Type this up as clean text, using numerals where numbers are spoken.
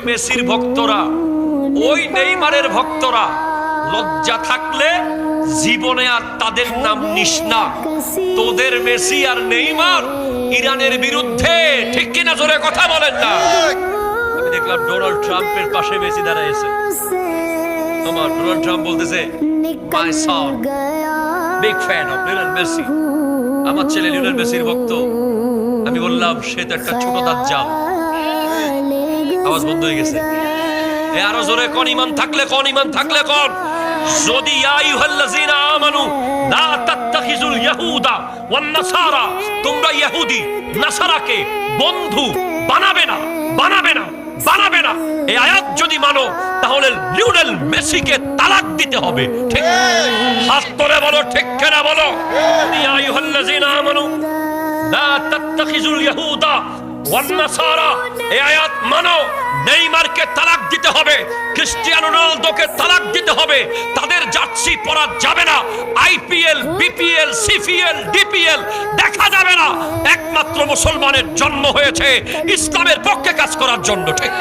মেসির ভক্তরা, ওই নেইমারের ভক্তরা লজ্জা থাকলে জীবনে আর তাদের নাম নিস না। তোদের মেসি আর নেইমার ইরানের বিরুদ্ধে, ঠিক কিনা জোরে কথা বলেন না? আমি দেখলাম ডোনাল্ড ট্রাম্পের পাশে মেসি দাঁড়াইছে। আমার ডোনাল্ড ট্রাম্প বলতেছে, my son big fan of Lionel Messi, আমার ছেলে লিওনেল মেসির ভক্ত। আমি বললাম, সে তো একটা ছোট দাজ্জাল। আওয়াজ বন্ধ হয়ে গেছে। আরো জোরে কোন ইমান থাকলে কোন, ইমান থাকলে কোন। যদি ইয়া আইয়ুহাল্লাযিনা আমানু লা তাত্তাখিযুল ইয়াহুদা ওয়ান নাসারা, তোমরা ইহুদি নাসারাকে বন্ধু বানাবে না, বানাবে না, বানাবে না। এই আয়াত যদি মানো তাহলে লিওনেল মেসিকে তালাক দিতে হবে। ঠিক হাত তুলে বলো, ঠিক কিনা বলো? ইয়া আইয়ুহাল্লাযিনা আমানু লা তাত্তাখিযুল ইয়াহুদা ওয়ান নাসারা, এই আয়াত মানো। নেইমারকে তালাক দিতে হবে, ক্রিস্টিয়ানো রোনালদোকে তালাক দিতে হবে। তাদের জার্সি পরা যাবে না। আইপিএল, বিপিএল, সিপিএল, ডিপিএল দেখা যাবে না। একমাত্র মুসলমানের জন্ম হয়েছে ইসলামের পক্ষে কাজ করার জন্য। ঠিক।